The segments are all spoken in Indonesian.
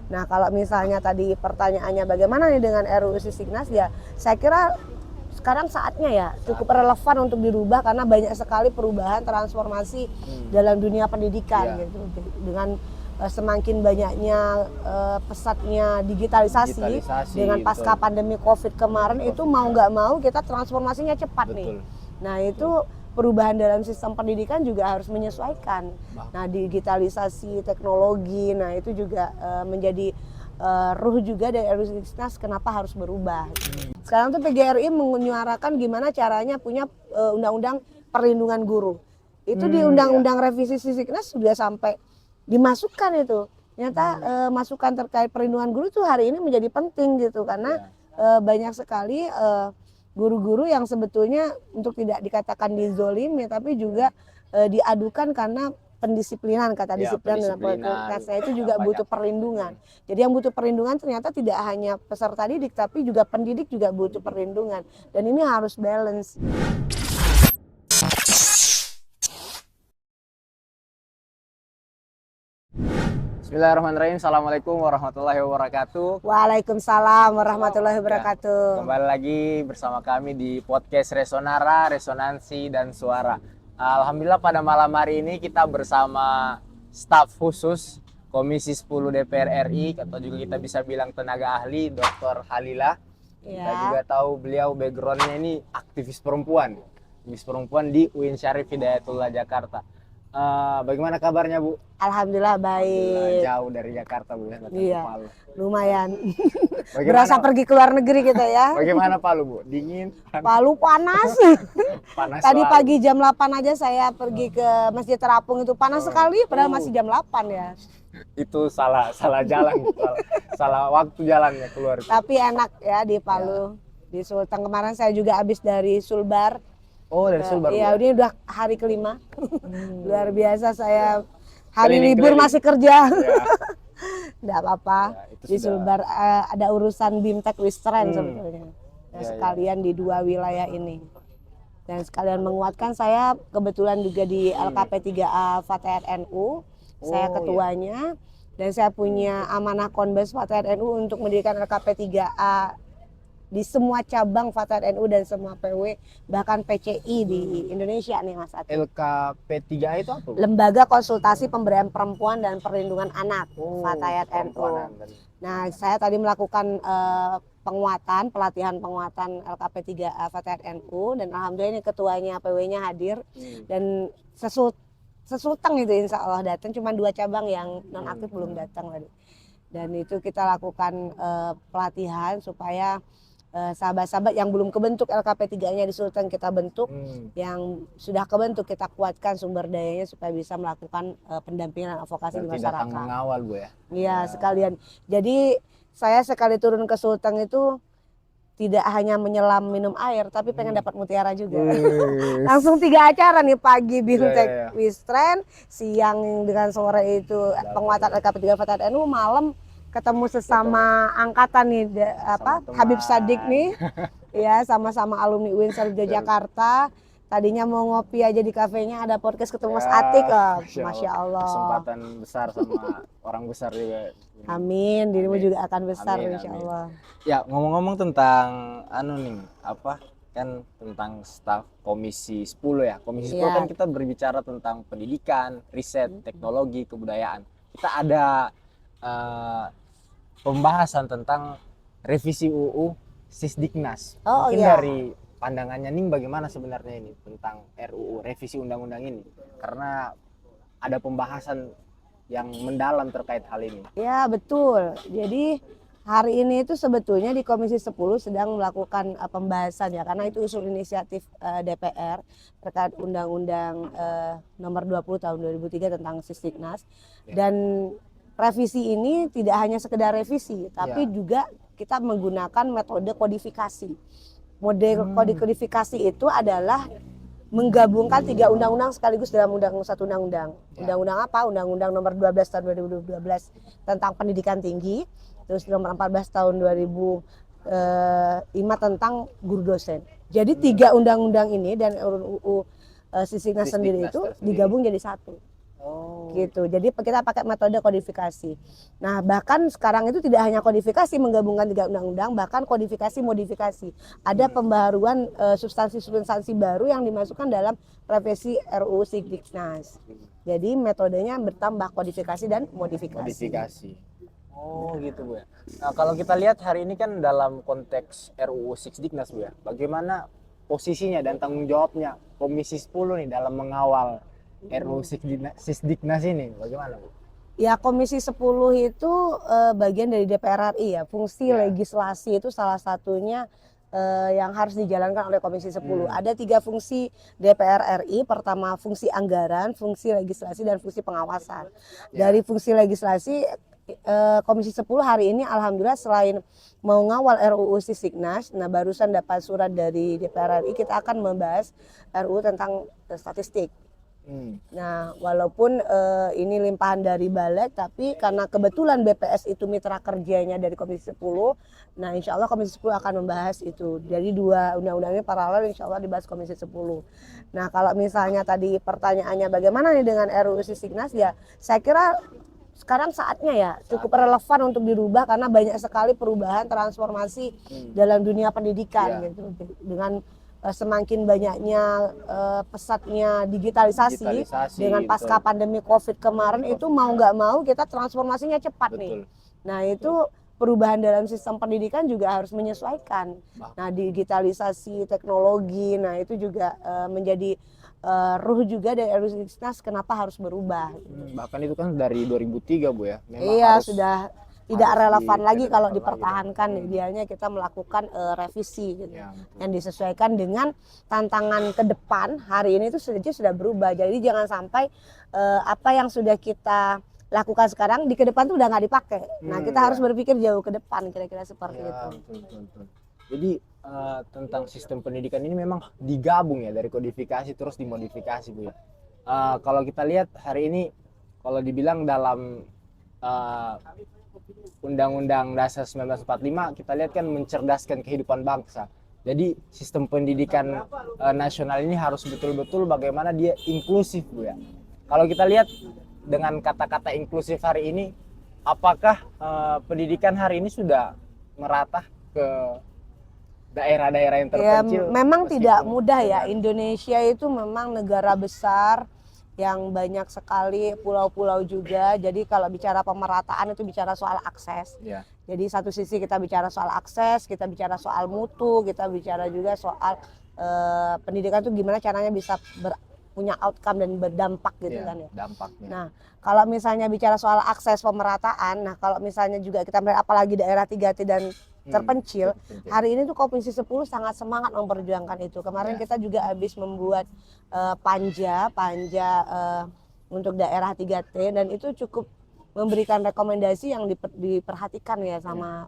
Nah, kalau misalnya tadi pertanyaannya bagaimana nih dengan RUU Sisdiknas, ya saya kira sekarang saatnya ya cukup relevan untuk dirubah karena banyak sekali perubahan transformasi dalam dunia pendidikan gitu. Dengan semakin banyaknya pesatnya digitalisasi dengan pasca pandemi Covid kemarin itu mau nggak mau kita transformasinya cepat nih. Nah, itu perubahan dalam sistem pendidikan juga harus menyesuaikan. Nah, digitalisasi, teknologi, nah itu juga menjadi ruh juga dari RUU Sisdiknas kenapa harus berubah. Sekarang tuh PGRI menyuarakan gimana caranya punya undang-undang perlindungan guru. Itu di undang-undang revisi Sisdiknas sudah sampai dimasukkan itu. Ternyata masukan terkait perlindungan guru itu hari ini menjadi penting gitu karena banyak sekali guru-guru yang sebetulnya untuk tidak dikatakan dizolimi tapi juga diadukan karena pendisiplinan, kata disiplin dan produktivitasnya itu juga butuh perlindungan. Jadi yang butuh perlindungan ternyata tidak hanya peserta didik tapi juga pendidik juga butuh perlindungan dan ini harus balance. Bismillahirrahmanirrahim. Assalamualaikum warahmatullahi wabarakatuh. Waalaikumsalam warahmatullahi wabarakatuh. Kembali lagi bersama kami di podcast Resonara, Resonansi dan Suara. Alhamdulillah pada malam hari ini kita bersama staf khusus Komisi 10 DPR RI atau juga kita bisa bilang tenaga ahli Dr. Halila. Kita juga tahu beliau backgroundnya ini aktivis perempuan di UIN Syarif Hidayatullah Jakarta. Bagaimana kabarnya, Bu? Alhamdulillah baik. Jauh dari Jakarta, Bu, ya? Iya, Palu. lumayan. Berasa pergi ke luar negeri kita ya. Bagaimana Palu, Bu? Dingin? Palu panas. Panas Tadi soal. pagi jam 8 aja saya pergi ke Masjid Terapung itu panas sekali padahal masih jam 8 ya. Itu salah jalan, salah waktu jalannya keluar. Tapi enak ya di Palu. Di Sulteng kemarin saya juga habis dari Sulbar. Oh, dari Sulbar. Iya, ini udah hari kelima. Luar biasa saya hari libur masih kerja. Nggak apa-apa. Di Sulbar ada urusan Bimtek Wistren sebetulnya. Nah, sekalian di dua wilayah ini. Dan sekalian menguatkan saya kebetulan juga di LKP 3A Fatayat NU. Saya ketuanya dan saya punya amanah Konbes Fatayat NU untuk mendirikan LKP 3A di semua cabang Fatayat NU dan semua PW bahkan PCI di Indonesia nih Mas Ati. LKP 3A itu apa? Lembaga Konsultasi Pemberdayaan Perempuan dan Perlindungan Anak Fatayat NU. Nah, saya tadi melakukan pelatihan penguatan LKP 3A Fatayat NU dan alhamdulillah ini ketuanya PW-nya hadir dan sesulteng itu insya Allah datang, cuma 2 cabang yang non aktif belum datang tadi. Dan itu kita lakukan pelatihan supaya sahabat-sahabat yang belum kebentuk LKP 3-nya di Sulteng kita bentuk, yang sudah kebentuk kita kuatkan sumber dayanya supaya bisa melakukan pendampingan dan advokasi di masyarakat. Datang mengawal, Bu, ya? Iya, sekalian. Jadi saya sekali turun ke Sulteng itu tidak hanya menyelam minum air, tapi pengen dapat mutiara juga. Langsung 3 acara nih, pagi Bimtek Wistren, siang dengan sore itu penguatan LKP 3 Fatayat NU, malam ketemu sesama angkatan nih Habib Sadik nih. Ya, sama-sama alumni UIN Syarif Jakarta. Tadinya mau ngopi aja di kafenya, ada podcast ketemu Mas Atik. Masya Allah. Kesempatan besar sama orang besar juga. Amin, dirimu juga akan besar insya Allah. Ya, ngomong-ngomong tentang kan tentang staf Komisi 10 ya. Komisi 10 kan kita berbicara tentang pendidikan, riset, teknologi, kebudayaan. Kita ada pembahasan tentang revisi UU Sisdiknas. Mungkin dari pandangannya Ning bagaimana sebenarnya ini tentang RUU revisi undang-undang ini? Karena ada pembahasan yang mendalam terkait hal ini. Ya, betul. Jadi hari ini itu sebetulnya di Komisi 10 sedang melakukan pembahasan ya, karena itu usul inisiatif DPR terkait Undang-Undang nomor 20 tahun 2003 tentang Sisdiknas. Dan revisi ini tidak hanya sekedar revisi, tapi juga kita menggunakan metode kodifikasi. Model kodifikasi itu adalah menggabungkan 3 undang-undang sekaligus dalam satu undang-undang. Undang-undang apa? Undang-undang nomor 12 tahun 2012 tentang pendidikan tinggi, terus nomor 14 tahun 2005 tentang guru dosen. Jadi 3 undang-undang ini dan RUU Sisdiknas sendiri itu digabung jadi satu. Oh. gitu. Jadi kita pakai metode kodifikasi. Nah, bahkan sekarang itu tidak hanya kodifikasi menggabungkan 3 undang-undang, bahkan kodifikasi modifikasi. Ada pembaharuan substansi-substansi baru yang dimasukkan dalam revisi RUU Sigdiknas. Jadi metodenya bertambah kodifikasi dan modifikasi. Modifikasi. Oh gitu Bu ya. Nah kalau kita lihat hari ini kan dalam konteks RUU Sigdiknas Bu ya, bagaimana posisinya dan tanggung jawabnya Komisi 10 nih dalam mengawal RUU Sigdiknas ini, bagaimana Bu? Ya, Komisi 10 itu bagian dari DPR RI ya. Fungsi Ya. legislasi itu salah satunya yang harus dijalankan oleh Komisi 10. Ada 3 fungsi DPR RI. Pertama fungsi anggaran, fungsi legislasi, dan fungsi pengawasan. Dari fungsi legislasi Komisi 10 hari ini alhamdulillah selain mau ngawal RUU Sigdiknas, nah barusan dapat surat dari DPR RI, kita akan membahas RUU tentang statistik. Nah, walaupun ini limpahan dari Balik, tapi karena kebetulan BPS itu mitra kerjanya dari Komisi 10, nah insya Allah Komisi 10 akan membahas itu. Jadi 2 undang-undang ini paralel insya Allah dibahas Komisi 10. Nah, kalau misalnya tadi pertanyaannya bagaimana nih dengan RUU Sigdiknas, ya saya kira sekarang saatnya ya cukup relevan untuk dirubah karena banyak sekali perubahan transformasi dalam dunia pendidikan gitu. Dengan semakin banyaknya pesatnya digitalisasi dengan pasca pandemi Covid kemarin itu mau nggak mau kita transformasinya cepat nih. Nah itu perubahan dalam sistem pendidikan juga harus menyesuaikan. Nah digitalisasi teknologi, nah itu juga menjadi ruh juga dari RUU Sigdiknas kenapa harus berubah. Bahkan itu kan dari 2003 Bu ya. Memang iya sudah tidak relevan lagi kalau dipertahankan. Idealnya kita melakukan revisi gitu, yang disesuaikan dengan tantangan ke depan. Hari ini itu sudah berubah, jadi jangan sampai apa yang sudah kita lakukan sekarang di ke depan tuh udah nggak dipakai. Nah kita harus berpikir jauh ke depan, kira-kira seperti itu. Betul. Jadi tentang sistem pendidikan ini memang digabung ya, dari kodifikasi terus dimodifikasi Bu ya. Kalau kita lihat hari ini, kalau dibilang dalam Undang-Undang Dasar 1945 kita lihat kan mencerdaskan kehidupan bangsa. Jadi sistem pendidikan nasional ini harus betul-betul bagaimana dia inklusif Bu ya. Kalau kita lihat dengan kata-kata inklusif hari ini, apakah pendidikan hari ini sudah merata ke daerah-daerah yang terpencil? Ya, memang tidak mudah ya. Indonesia itu memang negara besar yang banyak sekali pulau-pulau juga. Jadi kalau bicara pemerataan itu bicara soal akses. Jadi satu sisi kita bicara soal akses, kita bicara soal mutu, kita bicara juga soal pendidikan itu gimana caranya bisa punya outcome dan berdampak gitu kan ya. Dampaknya. Nah, kalau misalnya bicara soal akses pemerataan, nah kalau misalnya juga kita melihat apalagi daerah 3T dan terpencil, hari ini tuh Komisi 10 sangat semangat memperjuangkan itu. Kemarin kita juga habis membuat panja untuk daerah 3T dan itu cukup memberikan rekomendasi yang diperhatikan ya sama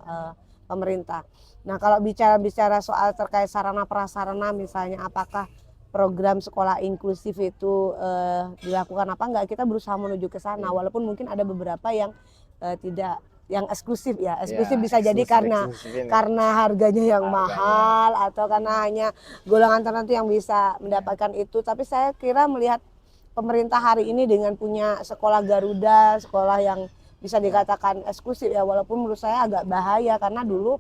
pemerintah. Nah, kalau bicara soal terkait sarana prasarana misalnya apakah program sekolah inklusif itu dilakukan apa enggak, kita berusaha menuju ke sana walaupun mungkin ada beberapa yang tidak yang eksklusif ya. Eksklusif bisa jadi karena harganya yang mahal atau karena hanya golongan tertentu yang bisa mendapatkan itu. Tapi saya kira melihat pemerintah hari ini dengan punya sekolah Garuda, sekolah yang bisa dikatakan eksklusif ya, walaupun menurut saya agak bahaya karena dulu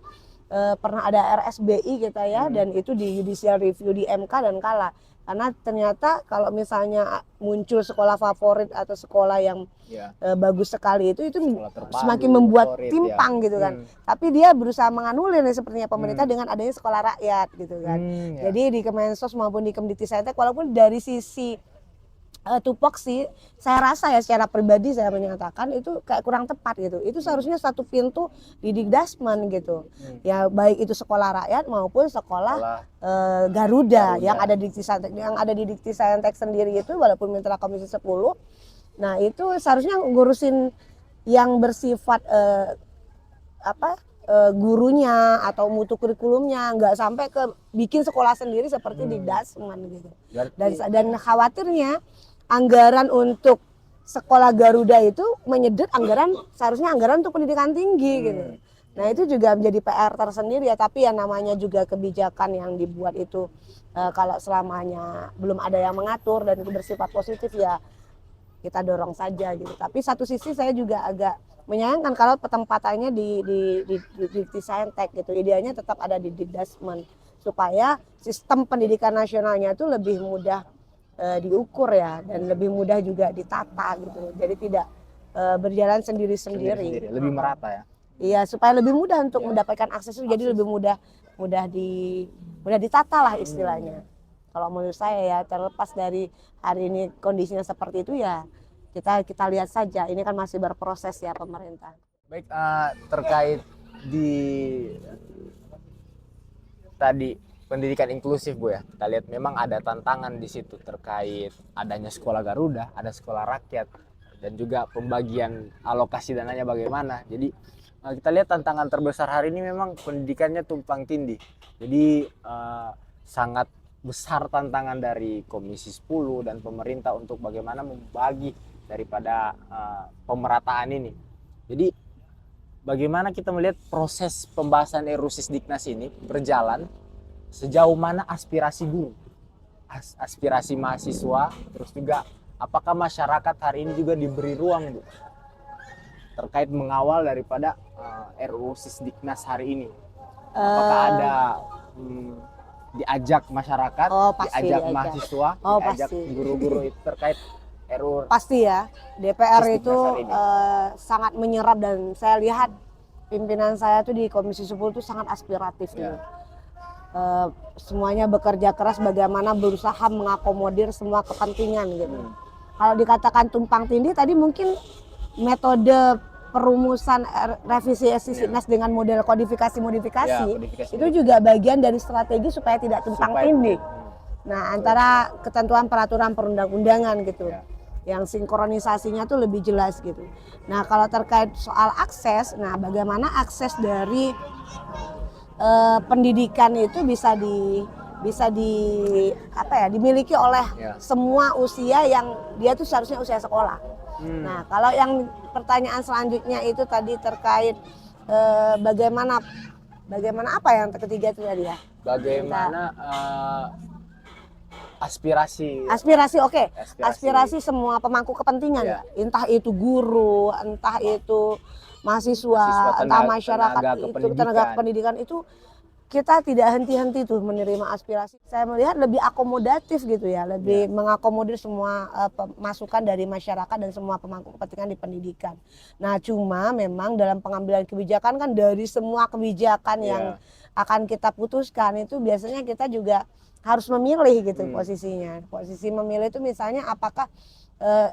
pernah ada RSBI kita ya, dan itu di judicial review di MK dan kalah. Karena ternyata kalau misalnya muncul sekolah favorit atau sekolah yang bagus sekali itu semakin membuat timpang gitu kan. Tapi dia berusaha menganulir nih sepertinya pemerintah dengan adanya sekolah rakyat gitu kan. Jadi di Kemensos maupun di Kemdiktisayante walaupun dari sisi tupoksi saya rasa ya secara pribadi saya menyatakan itu kayak kurang tepat gitu. Itu seharusnya satu pintu di Dikdasmen gitu. Ya baik itu sekolah rakyat maupun sekolah Garuda yang ada di Diktisayante sendiri itu walaupun mitra Komisi 10. Nah, itu seharusnya ngurusin yang bersifat gurunya atau mutu kurikulumnya, nggak sampai ke bikin sekolah sendiri seperti Dikdasmen gitu. Dan khawatirnya anggaran untuk sekolah Garuda itu menyedot seharusnya anggaran untuk pendidikan tinggi gitu. Nah itu juga menjadi PR tersendiri ya, tapi ya namanya juga kebijakan yang dibuat itu kalau selamanya belum ada yang mengatur dan itu bersifat positif ya kita dorong saja gitu. Tapi satu sisi saya juga agak menyayangkan kalau petempatannya di Saintek gitu. Idealnya tetap ada di Dikdasmen supaya sistem pendidikan nasionalnya itu lebih mudah diukur ya, dan lebih mudah juga ditata gitu. Jadi tidak berjalan sendiri-sendiri. Lebih merata ya. Iya, supaya lebih mudah untuk mendapatkan akses itu, jadi lebih mudah ditata lah istilahnya. Kalau menurut saya ya, terlepas dari hari ini kondisinya seperti itu ya, kita lihat saja. Ini kan masih berproses ya pemerintah. Baik, terkait di tadi pendidikan inklusif Bu ya, kita lihat memang ada tantangan di situ terkait adanya sekolah Garuda, ada sekolah rakyat, dan juga pembagian alokasi dananya bagaimana. Jadi kita lihat tantangan terbesar hari ini memang pendidikannya tumpang tindih. Jadi sangat besar tantangan dari Komisi 10 dan pemerintah untuk bagaimana membagi daripada pemerataan ini. Jadi bagaimana kita melihat proses pembahasan RUU Sisdiknas ini berjalan, sejauh mana aspirasi guru, aspirasi mahasiswa, terus juga apakah masyarakat hari ini juga diberi ruang Bu terkait mengawal daripada RUU Sisdiknas hari ini? Apakah ada diajak masyarakat, diajak mahasiswa, diajak guru-guru itu terkait RUU? Pasti ya, DPR itu sangat menyerap, dan saya lihat pimpinan saya tuh di Komisi 10 itu sangat aspiratif gitu. Semuanya bekerja keras bagaimana berusaha mengakomodir semua kepentingan gitu. Kalau dikatakan tumpang tindih tadi mungkin metode perumusan revisi Sisdiknas dengan model kodifikasi-modifikasi itu juga bagian dari strategi supaya tidak tumpang tindih. Nah, antara ketentuan peraturan perundang-undangan gitu. Yang sinkronisasinya tuh lebih jelas gitu. Nah, kalau terkait soal akses, nah bagaimana akses dari pendidikan itu bisa dimiliki oleh semua usia yang dia tuh seharusnya usia sekolah. Nah, kalau yang pertanyaan selanjutnya itu tadi terkait bagaimana apa yang ketiga itu tadi ya? Bagaimana aspirasi oke. Aspirasi semua pemangku kepentingan ya. Entah itu guru, entah itu mahasiswa, entah masyarakat, tenaga pendidikan itu kita tidak henti-henti tuh menerima aspirasi. Saya melihat lebih akomodatif gitu ya, lebih mengakomodir semua masukan dari masyarakat dan semua pemangku kepentingan di pendidikan. Nah, cuma memang dalam pengambilan kebijakan kan dari semua kebijakan yang akan kita putuskan itu biasanya kita juga harus memilih gitu posisinya. Posisi memilih itu misalnya apakah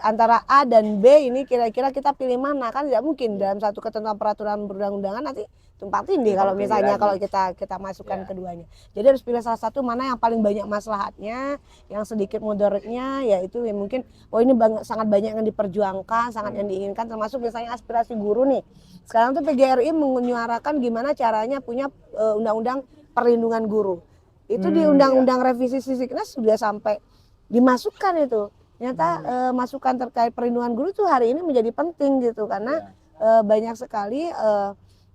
antara A dan B ini kira-kira kita pilih mana, kan tidak mungkin dalam satu ketentuan peraturan perundang-undangan nanti tumpang tindih kalau misalnya kalau kita masukkan keduanya. Jadi harus pilih salah satu mana yang paling banyak maslahatnya, yang sedikit mudaratnya, yaitu yang mungkin ini sangat banyak yang diperjuangkan, sangat yang diinginkan, termasuk misalnya aspirasi guru nih. Sekarang tuh PGRI menyuarakan gimana caranya punya undang-undang perlindungan guru. Itu di undang-undang revisi Sisdiknas sudah sampai dimasukkan itu. Ternyata masukan terkait perlindungan guru itu hari ini menjadi penting gitu, karena banyak sekali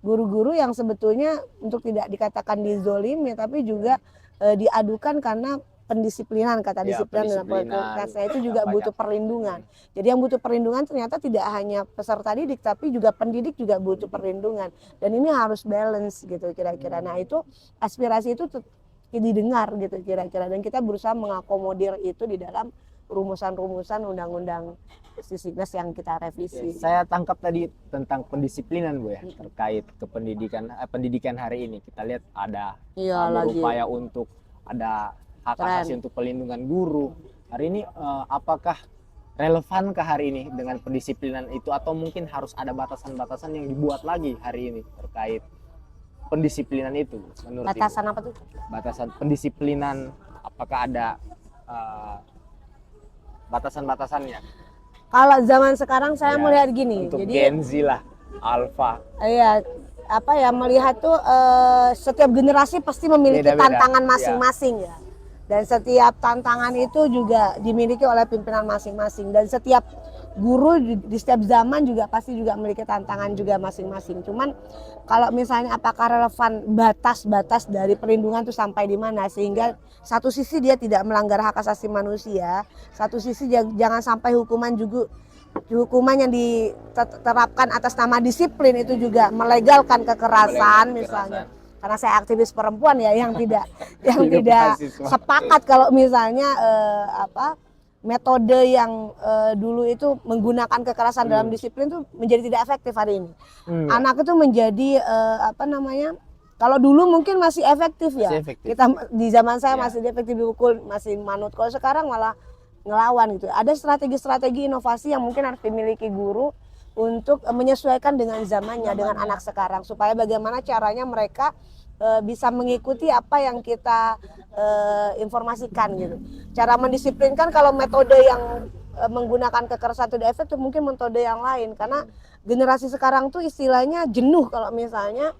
guru-guru yang sebetulnya untuk tidak dikatakan dizolimi tapi juga diadukan karena pendisiplinan, kata disiplin dalam politik saya itu juga butuh perlindungan. Jadi yang butuh perlindungan ternyata tidak hanya peserta didik tapi juga pendidik juga butuh perlindungan, dan ini harus balance gitu kira-kira. Nah, itu aspirasi itu didengar gitu kira-kira, dan kita berusaha mengakomodir itu di dalam rumusan-rumusan undang-undang Sisdiknas yang kita revisi. Saya tangkap tadi tentang pendisiplinan Bu ya, terkait pendidikan hari ini. Kita lihat ada berupaya untuk ada hak asasi untuk pelindungan guru. Hari ini apakah relevankah hari ini dengan pendisiplinan itu, atau mungkin harus ada batasan-batasan yang dibuat lagi hari ini terkait pendisiplinan itu menurut batasan Ibu? Apa tuh? Batasan pendisiplinan, apakah ada batasan-batasannya? Kalau zaman sekarang saya melihat gini, untuk jadi Gen Z lah, Alpha. Iya, melihat tuh setiap generasi pasti memiliki tantangan masing-masing ya. Dan setiap tantangan itu juga dimiliki oleh pimpinan masing-masing, dan setiap guru di setiap zaman juga pasti juga memiliki tantangan juga masing-masing. Cuman kalau misalnya apakah relevan batas-batas dari perlindungan itu sampai di mana, sehingga satu sisi dia tidak melanggar hak asasi manusia, satu sisi jangan sampai hukuman yang diterapkan atas nama disiplin itu juga melegalkan kekerasan misalnya. Karena saya aktivis perempuan ya yang tidak sepakat kalau misalnya metode yang dulu itu menggunakan kekerasan dalam disiplin itu menjadi tidak efektif hari ini. Anak itu menjadi kalau dulu mungkin masih efektif ya. Kita di zaman saya masih efektif dipukul, masih manut. Kalau sekarang malah ngelawan gitu. Ada strategi-strategi inovasi yang mungkin harus dimiliki guru untuk menyesuaikan dengan zamannya, dengan anak sekarang, supaya bagaimana caranya mereka bisa mengikuti apa yang kita informasikan gitu. Cara mendisiplinkan, kalau metode yang menggunakan kekerasan tidak efektif, mungkin metode yang lain, karena generasi sekarang tuh istilahnya jenuh kalau misalnya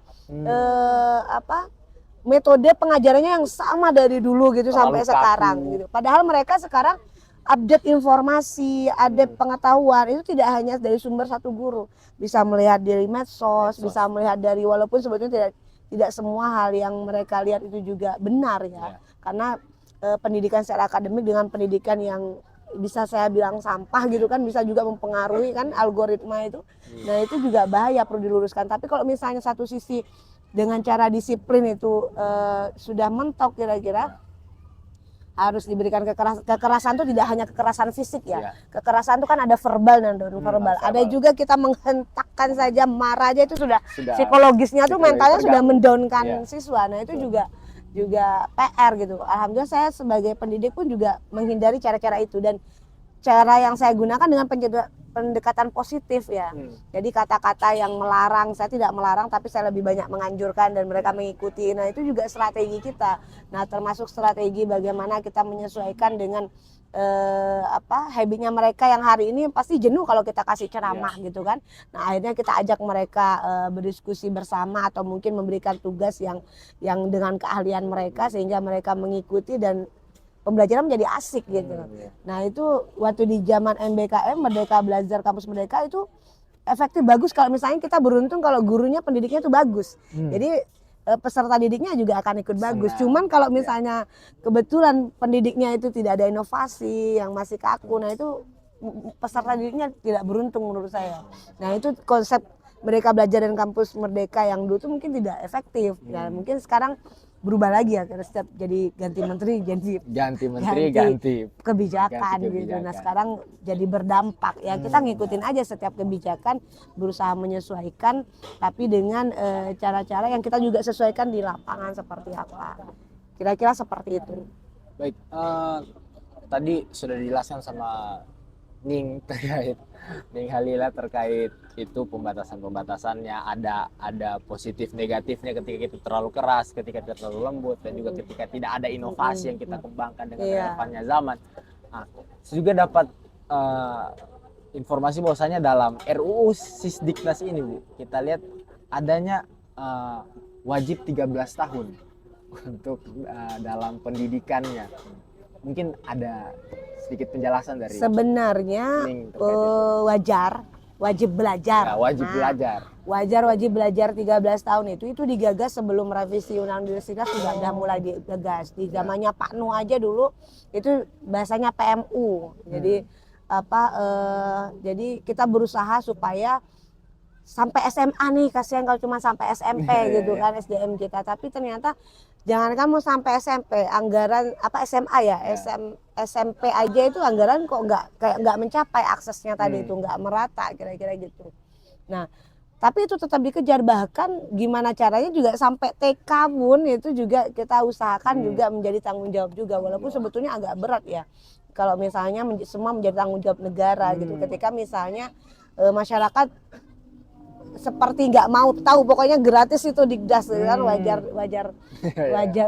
metode pengajarannya yang sama dari dulu gitu sampai sekarang gitu. Padahal mereka sekarang update informasi, update pengetahuan itu tidak hanya dari sumber satu guru, bisa melihat dari medsos, bisa melihat dari, walaupun sebetulnya tidak semua hal yang mereka lihat itu juga benar ya. Karena pendidikan secara akademik dengan pendidikan yang bisa saya bilang sampah gitu kan bisa juga mempengaruhi kan algoritma itu. Nah itu juga bahaya, perlu diluruskan. Tapi kalau misalnya satu sisi dengan cara disiplin itu sudah mentok, kira-kira harus diberikan kekerasan itu tidak hanya kekerasan fisik ya. Kekerasan itu kan ada verbal dan non verbal. Ada juga kita menghentakkan saja, marah aja itu sudah psikologisnya tuh mentalnya sudah mendownkan siswa. Nah itu juga PR gitu. Alhamdulillah saya sebagai pendidik pun juga menghindari cara-cara itu, dan cara yang saya gunakan dengan pendekatan positif ya. Jadi kata-kata yang melarang saya tidak melarang, tapi saya lebih banyak menganjurkan dan mereka mengikuti. Nah itu juga strategi kita. Nah termasuk strategi bagaimana kita menyesuaikan dengan habitnya mereka yang hari ini pasti jenuh kalau kita kasih ceramah gitu kan. Nah akhirnya kita ajak mereka berdiskusi bersama atau mungkin memberikan tugas yang dengan keahlian mereka sehingga mereka mengikuti dan pembelajaran menjadi asik gitu. Nah itu waktu di zaman MBKM, Merdeka Belajar Kampus Merdeka, itu efektif bagus kalau misalnya kita beruntung kalau gurunya pendidiknya itu bagus. Jadi peserta didiknya juga akan ikut bagus. Cuman kalau misalnya kebetulan pendidiknya itu tidak ada inovasi, yang masih kaku, nah itu peserta didiknya tidak beruntung menurut saya. Nah itu konsep Merdeka Belajar dan Kampus Merdeka yang dulu itu mungkin tidak efektif. Ya mungkin sekarang berubah lagi ya, karena setiap jadi ganti menteri ganti kebijakan gitu. Nah sekarang jadi berdampak ya, kita ngikutin aja setiap kebijakan, berusaha menyesuaikan, tapi dengan cara-cara yang kita juga sesuaikan di lapangan seperti apa. Kira-kira seperti itu. Baik, tadi sudah dijelaskan sama Ning Halila terkait itu pembatasannya, ada positif negatifnya ketika kita terlalu keras, ketika kita terlalu lembut, dan juga ketika tidak ada inovasi yang kita kembangkan dengan relevannya zaman. Nah, saya juga dapat informasi bahwasanya dalam RUU Sisdiknas ini Bu, kita lihat adanya wajib 13 tahun untuk dalam pendidikannya. Mungkin ada sedikit penjelasan dari sebenarnya wajib belajar. Wajib belajar 13 tahun itu digagas sebelum revisi Undang-Undang Sisdiknas sudah mulai digagas. Di zamannya Pak Nuh aja dulu itu bahasanya PMU. Jadi jadi kita berusaha supaya sampai SMA nih, kasihan kalau cuma sampai SMP gitu kan SDM kita, tapi ternyata jangankan mau sampai SMP, anggaran SMA ya, SMP aja itu anggaran kok nggak mencapai aksesnya tadi itu, nggak merata kira-kira gitu. Nah tapi itu tetap dikejar, bahkan gimana caranya juga sampai TK pun itu juga kita usahakan juga menjadi tanggung jawab juga, walaupun sebetulnya agak berat ya kalau misalnya semua menjadi tanggung jawab negara gitu, ketika misalnya masyarakat seperti nggak mau tahu, pokoknya gratis itu Dikdas kan,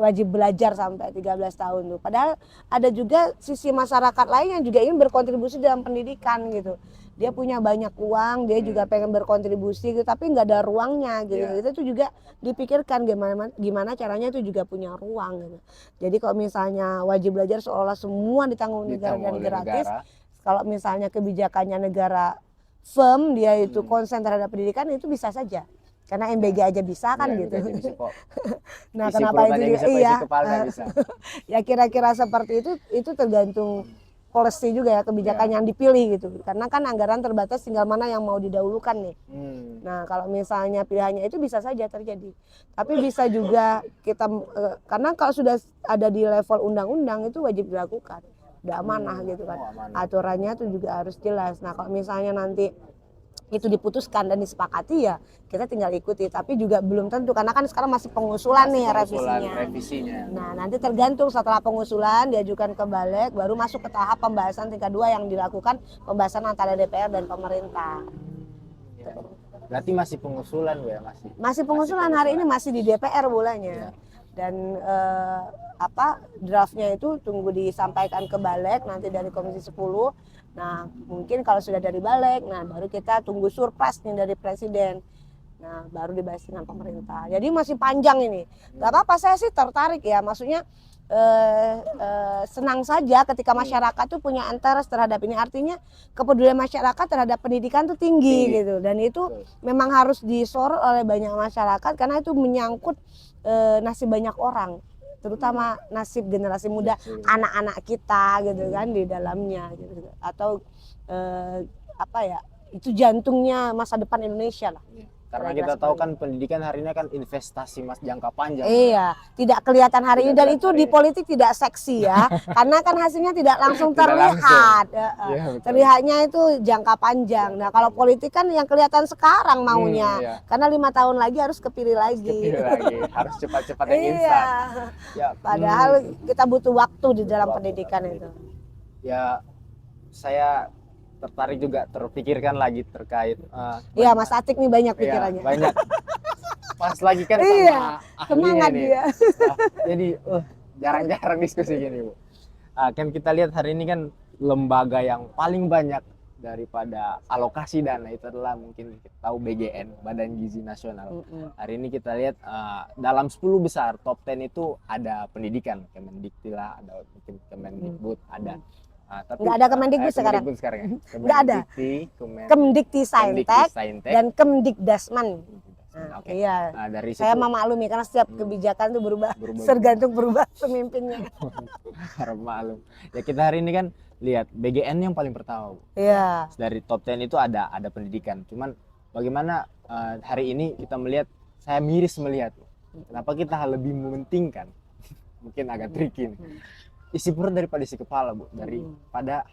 wajib belajar sampai 13 tahun tuh. Padahal ada juga sisi masyarakat lain yang juga ingin berkontribusi dalam pendidikan gitu. dia punya banyak uang, dia juga pengen berkontribusi gitu, tapi nggak ada ruangnya gitu. Itu tuh juga dipikirkan gimana caranya itu juga punya ruang gitu. Jadi kalau misalnya wajib belajar seolah semua ditanggung negara dan gratis, kalau misalnya kebijakannya negara firm, dia itu konsen terhadap pendidikan, itu bisa saja. Karena MBG aja bisa kan gitu. Nah, kenapa itu juga ya kira-kira seperti itu tergantung policy juga ya, kebijakan yang dipilih gitu. Karena kan anggaran terbatas, tinggal mana yang mau didahulukan nih. Nah, kalau misalnya pilihannya itu bisa saja terjadi. Tapi bisa juga kita karena kalau sudah ada di level undang-undang itu wajib dilakukan. Udah amanah gitu kan. Aturannya itu juga harus jelas. Nah, kalau misalnya nanti itu diputuskan dan disepakati ya kita tinggal ikuti, tapi juga belum tentu karena kan sekarang masih pengusulan nih revisinya. Nah, nanti tergantung setelah pengusulan diajukan ke Balik baru masuk ke tahap pembahasan tingkat 2 yang dilakukan pembahasan antara DPR dan pemerintah. Berarti masih pengusulan ya, masih pengusulan hari ini masih di DPR bolanya. Dan draftnya itu tunggu disampaikan ke Balik nanti dari Komisi 10. Nah, mungkin kalau sudah dari Balik, nah baru kita tunggu surprise nih dari Presiden. Nah, baru dibahas dengan pemerintah. Jadi masih panjang ini. Gak apa-apa, saya sih tertarik ya. Maksudnya senang saja ketika masyarakat tuh punya interest terhadap ini. Artinya kepedulian masyarakat terhadap pendidikan tuh tinggi gitu. Dan itu memang harus disorot oleh banyak masyarakat karena itu menyangkut nasib banyak orang. Terutama nasib generasi muda, anak-anak kita gitu kan di dalamnya gitu. Atau itu jantungnya masa depan Indonesia lah. Karena kita tahu kan pendidikan hari ini kan investasi jangka panjang. Iya, tidak kelihatan hari ini dan itu di politik tidak seksi ya. Karena kan hasilnya tidak langsung terlihat. Terlihatnya itu jangka panjang. Nah, kalau politik kan yang kelihatan sekarang maunya. Karena 5 tahun lagi harus kepilih lagi. Harus cepat-cepat yang instan. Padahal kita butuh waktu di dalam pendidikan itu. Ya, saya tertarik juga, terpikirkan lagi terkait iya Mas Atik nih banyak pikirannya. Banyak. Pas lagi kan sama ahlinya nih. Jadi jarang-jarang diskusi gini, Bu. Kan kita lihat hari ini kan lembaga yang paling banyak daripada alokasi dana itu adalah mungkin kita tahu BGN, Badan Gizi Nasional. Hari ini kita lihat dalam 10 besar top 10 itu ada pendidikan, Kemendikti lah, ada mungkin Kemendikbud, ada. Tapi nggak ada Kemendikbud sekarang. Nggak ada. Kemdikti Saintek dan Kemdikdasman. Iya. Dari saya memaklumi karena setiap kebijakan itu berubah. Tergantung berubah pemimpinnya. Harap maklum. Ya kita hari ini kan lihat BGN yang paling pertama. Iya. Dari top 10 itu ada pendidikan. Cuman bagaimana hari ini kita melihat, saya miris melihat kenapa kita lebih mementingkan, mungkin agak tricky nih, isi perut daripada isi kepala, Bu. Daripada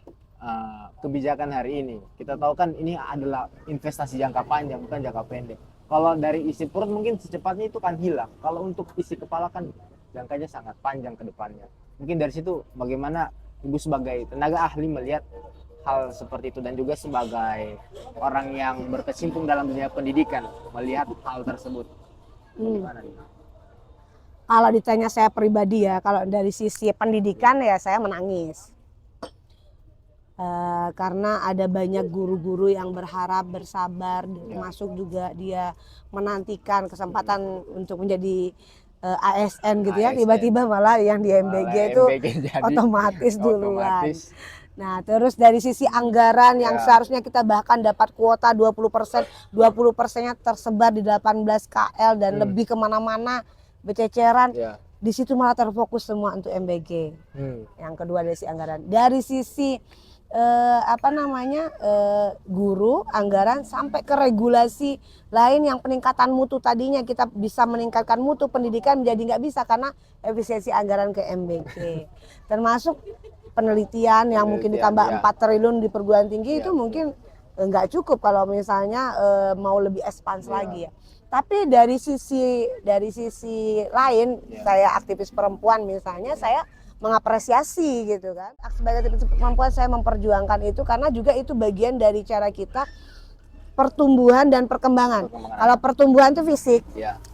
kebijakan hari ini. Kita tahu kan ini adalah investasi jangka panjang, bukan jangka pendek. Kalau dari isi perut mungkin secepatnya itu kan hilang. Kalau untuk isi kepala kan jangkanya sangat panjang ke depannya. Mungkin dari situ bagaimana Ibu sebagai tenaga ahli melihat hal seperti itu, dan juga sebagai orang yang berkecimpung dalam dunia pendidikan melihat hal tersebut. Bagaimana nih? Kalau ditanya saya pribadi ya, kalau dari sisi pendidikan ya saya menangis. Karena ada banyak guru-guru yang berharap, bersabar, termasuk juga dia menantikan kesempatan untuk menjadi ASN gitu ya, tiba-tiba malah yang di MBG itu otomatis duluan. Nah, terus dari sisi anggaran yang seharusnya kita bahkan dapat kuota 20%, 20%-nya tersebar di 18 KL dan lebih kemana-mana, bececeran, di situ malah terfokus semua untuk MBG. Yang kedua dari sisi anggaran, dari sisi guru, anggaran, sampai ke regulasi lain yang peningkatan mutu. Tadinya kita bisa meningkatkan mutu pendidikan menjadi nggak bisa karena efisiensi anggaran ke MBG. Termasuk penelitian yang mungkin ditambah 4 triliun di perguruan tinggi itu mungkin nggak cukup kalau misalnya mau lebih expand lagi ya. Tapi dari sisi lain, saya aktivis perempuan misalnya, saya mengapresiasi gitu kan. Sebagai aktivis perempuan saya memperjuangkan itu karena juga itu bagian dari cara kita pertumbuhan dan perkembangan. Kalau pertumbuhan itu fisik,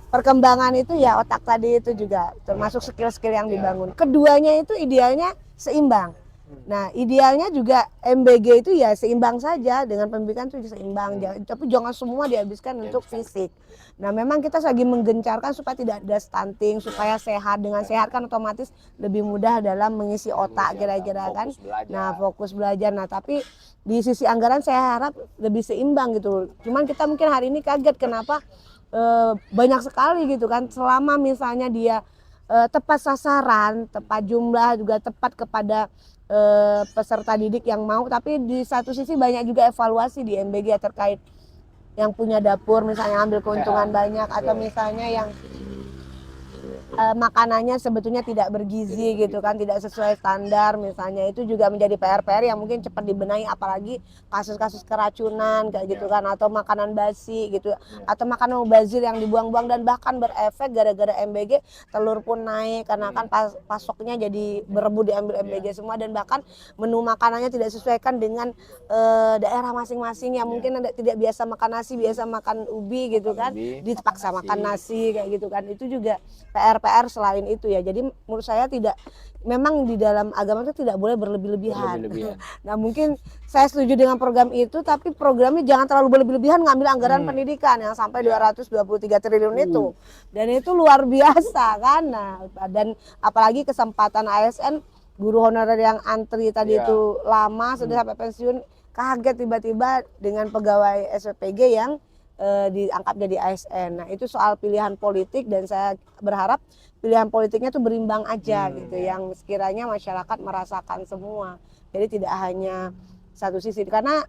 perkembangan itu ya otak tadi itu juga termasuk skill-skill yang dibangun. Keduanya itu idealnya seimbang. Nah, idealnya juga MBG itu ya seimbang saja dengan pendidikan itu seimbang, tapi jangan semua dihabiskan untuk fisik. Nah, memang kita lagi menggencarkan supaya tidak ada stunting, supaya sehat. Dengan sehat kan otomatis lebih mudah dalam mengisi otak kira-kira kan. Nah, fokus belajar. Nah, tapi di sisi anggaran saya harap lebih seimbang gitu. Cuman kita mungkin hari ini kaget kenapa banyak sekali gitu kan. Selama misalnya dia tepat sasaran, tepat jumlah, juga tepat kepada peserta didik yang mau, tapi di satu sisi banyak juga evaluasi di MBG terkait yang punya dapur misalnya ambil keuntungan banyak, atau misalnya yang makanannya sebetulnya tidak bergizi gitu kan, tidak sesuai standar misalnya, itu juga menjadi PR-PR yang mungkin cepat dibenahi, apalagi kasus-kasus keracunan kayak gitu kan, atau makanan basi gitu, atau makanan mubazir yang dibuang-buang dan bahkan berefek gara-gara MBG telur pun naik karena kan pasoknya jadi berebut diambil MBG semua, dan bahkan menu makanannya tidak sesuaikan dengan daerah masing-masing yang mungkin tidak biasa makan nasi, biasa makan ubi gitu kan, dipaksa makan nasi kayak gitu kan. Itu juga PR selain itu ya. Jadi menurut saya memang di dalam agama itu tidak boleh berlebih-lebihan. Nah, mungkin saya setuju dengan program itu, tapi programnya jangan terlalu berlebih-lebihan ngambil anggaran pendidikan yang sampai 223 triliun itu. Dan itu luar biasa kan. Nah, dan apalagi kesempatan ASN, guru honorer yang antri tadi itu lama sudah sampai pensiun, kaget tiba-tiba dengan pegawai SPPG yang diangkat jadi ASN. Nah, itu soal pilihan politik, dan saya berharap pilihan politiknya tuh berimbang aja gitu, yang sekiranya masyarakat merasakan semua. Jadi tidak hanya satu sisi, karena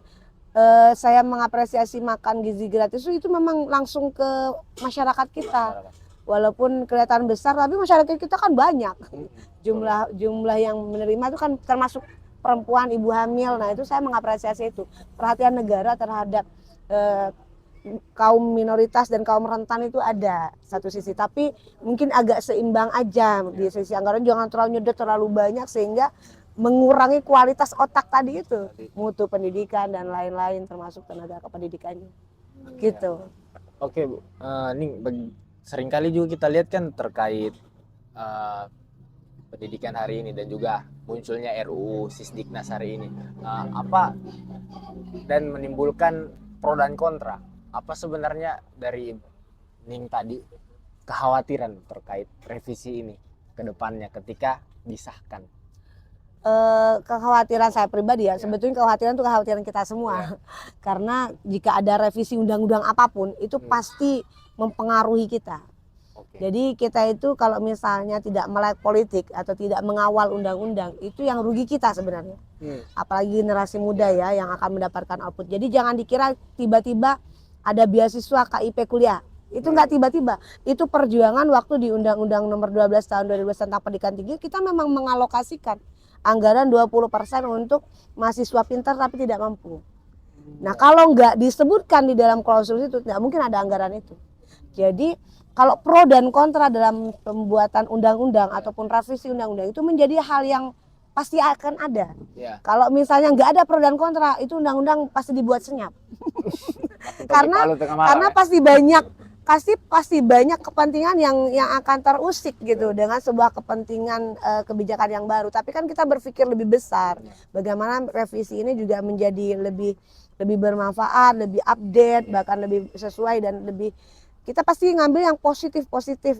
saya mengapresiasi makan gizi gratis itu memang langsung ke masyarakat kita. Walaupun kelihatan besar, tapi masyarakat kita kan banyak. Jumlah yang menerima itu kan termasuk perempuan, ibu hamil. Nah, itu saya mengapresiasi itu. Perhatian negara terhadap kaum minoritas dan kaum rentan itu ada satu sisi, tapi mungkin agak seimbang aja di sisi anggaran, jangan terlalu nyedot terlalu banyak sehingga mengurangi kualitas otak tadi itu, mutu pendidikan dan lain-lain termasuk tenaga kependidikannya gitu. Oke Bu, ini seringkali juga kita lihat kan terkait pendidikan hari ini dan juga munculnya RUU Sisdiknas hari ini, apa dan menimbulkan pro dan kontra. Apa sebenarnya dari Ning tadi kekhawatiran terkait revisi ini ke depannya ketika disahkan? Kekhawatiran saya pribadi ya, sebetulnya kekhawatiran itu kekhawatiran kita semua. Karena jika ada revisi undang-undang apapun itu pasti mempengaruhi kita. Jadi kita itu kalau misalnya tidak melek politik atau tidak mengawal undang-undang, itu yang rugi kita sebenarnya. Apalagi generasi muda ya yang akan mendapatkan output. Jadi jangan dikira tiba-tiba ada beasiswa KIP kuliah. Itu enggak tiba-tiba. Itu perjuangan waktu di Undang-Undang Nomor 12 Tahun 2012 tentang pendidikan tinggi, kita memang mengalokasikan anggaran 20% untuk mahasiswa pintar tapi tidak mampu. Nah, kalau enggak disebutkan di dalam klausul itu, tidak mungkin ada anggaran itu. Jadi kalau pro dan kontra dalam pembuatan undang-undang ataupun revisi undang-undang itu menjadi hal yang pasti akan ada. Kalau misalnya nggak ada pro dan kontra, itu undang-undang pasti dibuat senyap. karena pasti banyak kepentingan yang akan terusik gitu dengan sebuah kepentingan kebijakan yang baru. Tapi kan kita berpikir lebih besar, bagaimana revisi ini juga menjadi lebih bermanfaat, lebih update, bahkan lebih sesuai, dan lebih kita pasti ngambil yang positif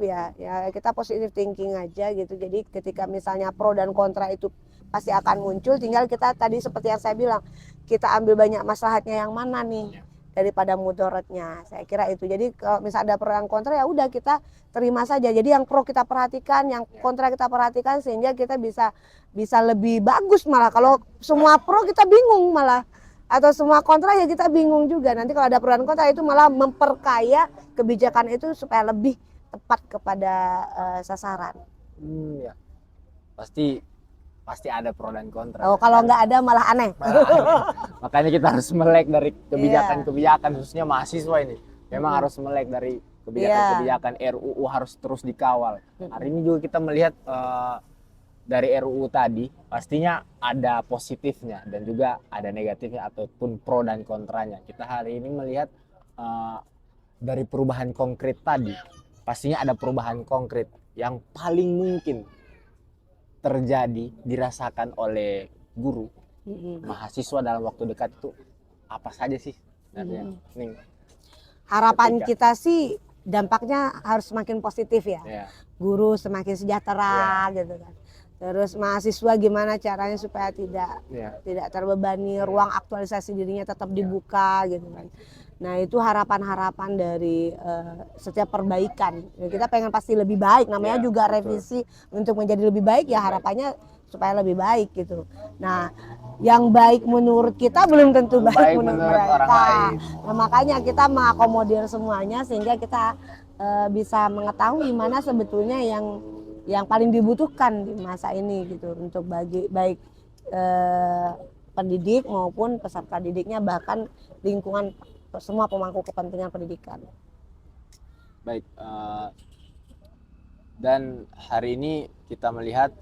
ya. Kita positive thinking aja gitu. Jadi ketika misalnya pro dan kontra itu pasti akan muncul, tinggal kita tadi seperti yang saya bilang, kita ambil banyak maslahatnya yang mana nih daripada mudaratnya. Saya kira itu. Jadi kalau misalnya ada pro dan kontra, ya udah kita terima saja. Jadi yang pro kita perhatikan, yang kontra kita perhatikan, sehingga kita bisa lebih bagus. Malah kalau semua pro kita bingung malah, atau semua kontra ya kita bingung juga. Nanti kalau ada pro dan kontra itu malah memperkaya kebijakan itu supaya lebih tepat kepada sasaran. Ya. Pasti ada pro dan kontra. Kalau nggak ada malah aneh. Makanya kita harus melek dari kebijakan khususnya mahasiswa ini. Memang harus melek dari kebijakan RUU, harus terus dikawal. Hari ini juga kita melihat dari RUU tadi pastinya ada positifnya dan juga ada negatifnya ataupun pro dan kontranya. Kita hari ini melihat dari perubahan konkret tadi, pastinya ada perubahan konkret yang paling mungkin terjadi dirasakan oleh guru, mahasiswa dalam waktu dekat itu apa saja sih sebenarnya, Ning? Harapan kita sih dampaknya harus semakin positif ya. Guru semakin sejahtera gitu kan. Terus mahasiswa gimana caranya supaya tidak terbebani, ruang aktualisasi dirinya tetap dibuka gitu kan. Nah itu harapan-harapan dari setiap perbaikan. Ya, kita pengen pasti lebih baik, namanya juga revisi untuk menjadi lebih baik ya harapannya supaya lebih baik gitu. Nah yang baik menurut kita belum tentu baik menurut mereka. Nah makanya kita mengakomodir semuanya sehingga kita bisa mengetahui mana sebetulnya yang paling dibutuhkan di masa ini gitu untuk baik pendidik maupun peserta didiknya, bahkan lingkungan semua pemangku kepentingan pendidikan. Baik, dan hari ini kita melihat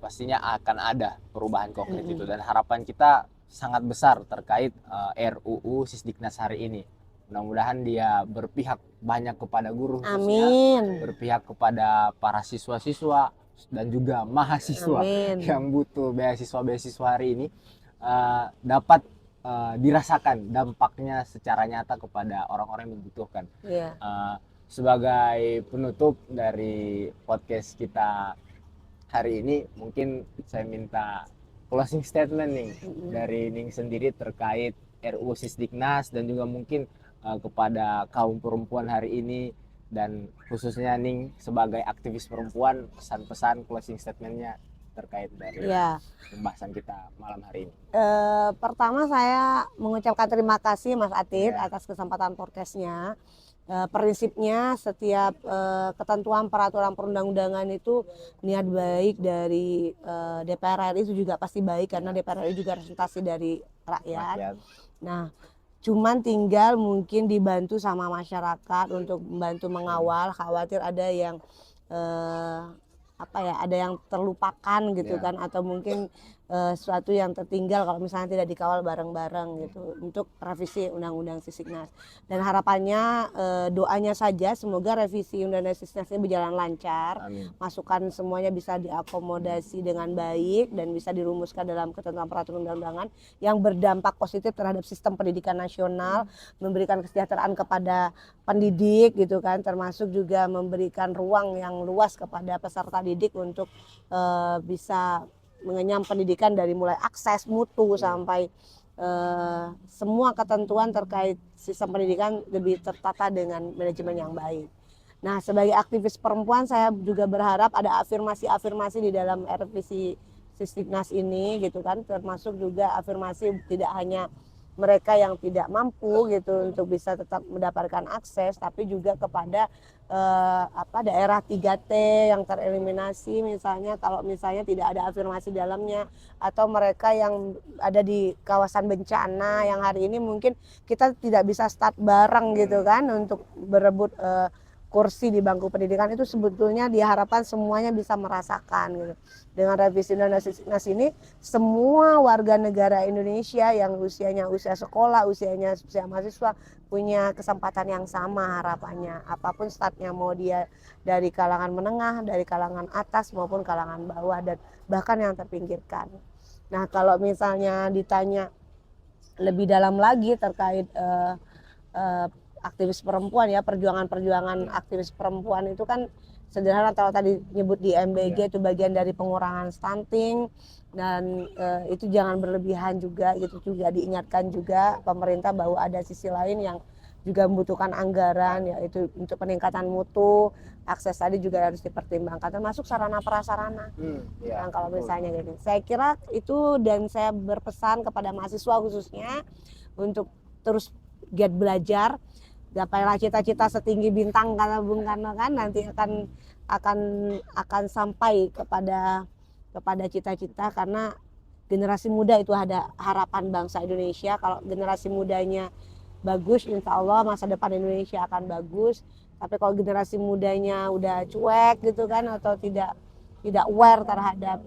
pastinya akan ada perubahan konkret itu, dan harapan kita sangat besar terkait RUU Sisdiknas hari ini. Mudah-mudahan dia berpihak banyak kepada guru khususnya, berpihak kepada para siswa-siswa dan juga mahasiswa yang butuh beasiswa hari ini, dapat dirasakan dampaknya secara nyata kepada orang-orang yang membutuhkan. Sebagai penutup dari podcast kita hari ini, mungkin saya minta closing statement nih dari Ning sendiri terkait RUU Sisdiknas, dan juga mungkin kepada kaum perempuan hari ini, dan khususnya Ning sebagai aktivis perempuan, pesan-pesan closing statementnya terkait dari pembahasan kita malam hari ini. Pertama saya mengucapkan terima kasih Mas Atit atas kesempatan podcastnya. Prinsipnya setiap ketentuan peraturan perundang-undangan itu niat baik dari DPR RI itu juga pasti baik, karena DPR RI juga representasi dari rakyat. Nah cuman tinggal mungkin dibantu sama masyarakat untuk membantu mengawal, khawatir ada yang ada yang terlupakan gitu kan, atau mungkin sesuatu yang tertinggal kalau misalnya tidak dikawal bareng-bareng gitu untuk revisi Undang-Undang Sisdiknas. Dan harapannya doanya saja semoga revisi Undang-Undang Sisdiknas ini berjalan lancar. Masukan semuanya bisa diakomodasi dengan baik dan bisa dirumuskan dalam ketentuan peraturan undang-undangan yang berdampak positif terhadap sistem pendidikan nasional, memberikan kesejahteraan kepada pendidik gitu kan, termasuk juga memberikan ruang yang luas kepada peserta didik untuk bisa mengenyam pendidikan dari mulai akses mutu sampai semua ketentuan terkait sistem pendidikan lebih tertata dengan manajemen yang baik. Nah sebagai aktivis perempuan saya juga berharap ada afirmasi-afirmasi di dalam revisi Sisdiknas ini gitu kan, termasuk juga afirmasi tidak hanya mereka yang tidak mampu gitu untuk bisa tetap mendapatkan akses, tapi juga kepada daerah 3T yang tereliminasi misalnya, kalau misalnya tidak ada afirmasi dalamnya, atau mereka yang ada di kawasan bencana yang hari ini mungkin kita tidak bisa start bareng gitu kan untuk berebut kursi di bangku pendidikan, itu sebetulnya diharapkan semuanya bisa merasakan gitu. Dengan revisi Undang-Undang Sisdiknas ini semua warga negara Indonesia yang usianya usia sekolah, usianya usia mahasiswa punya kesempatan yang sama harapannya, apapun startnya, mau dia dari kalangan menengah, dari kalangan atas maupun kalangan bawah, dan bahkan yang terpinggirkan. Nah kalau misalnya ditanya lebih dalam lagi terkait aktivis perempuan ya, perjuangan aktivis perempuan itu kan sederhana, kalau tadi nyebut di MBG itu bagian dari pengurangan stunting, dan itu jangan berlebihan juga gitu, juga diingatkan juga pemerintah bahwa ada sisi lain yang juga membutuhkan anggaran, yaitu untuk peningkatan mutu, akses tadi juga harus dipertimbangkan, termasuk sarana prasarana. Kalau misalnya gitu, saya kira itu, dan saya berpesan kepada mahasiswa khususnya untuk terus giat belajar, gapailah cita-cita setinggi bintang kata Bung Karno kan, nanti akan sampai kepada cita-cita, karena generasi muda itu ada harapan bangsa Indonesia. Kalau generasi mudanya bagus, insya Allah masa depan Indonesia akan bagus. Tapi kalau generasi mudanya udah cuek gitu kan, atau tidak aware terhadap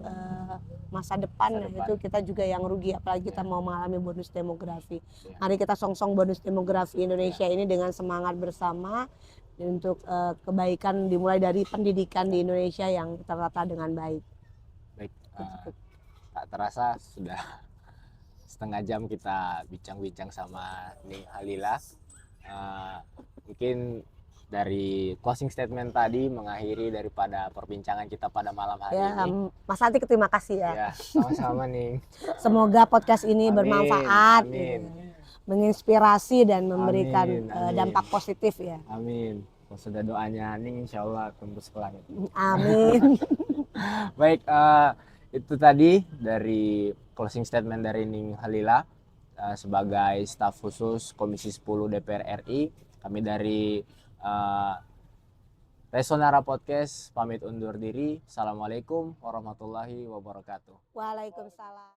masa depan, itu kita juga yang rugi, apalagi kita mau mengalami bonus demografi. Mari kita songsong bonus demografi Indonesia ini dengan semangat bersama untuk kebaikan dimulai dari pendidikan di Indonesia yang tertata dengan baik. Baik. Tak terasa sudah setengah jam kita bincang-bincang sama Ning Halila. Mungkin dari closing statement tadi mengakhiri daripada perbincangan kita pada malam hari Ya, ini. Mas Santi terima kasih ya. Ya, sama-sama Ning. Semoga podcast ini Amin, bermanfaat, amin. menginspirasi dan memberikan Amin, amin. dampak positif ya. Amin. Kalau sudah doanya Ning, insya Allah tembus ke langit. Amin. Baik, itu tadi dari closing statement dari Ning Halila sebagai staf khusus Komisi 10 DPR RI. Kami dari Resonara Podcast pamit undur diri. Assalamualaikum warahmatullahi wabarakatuh. Waalaikumsalam.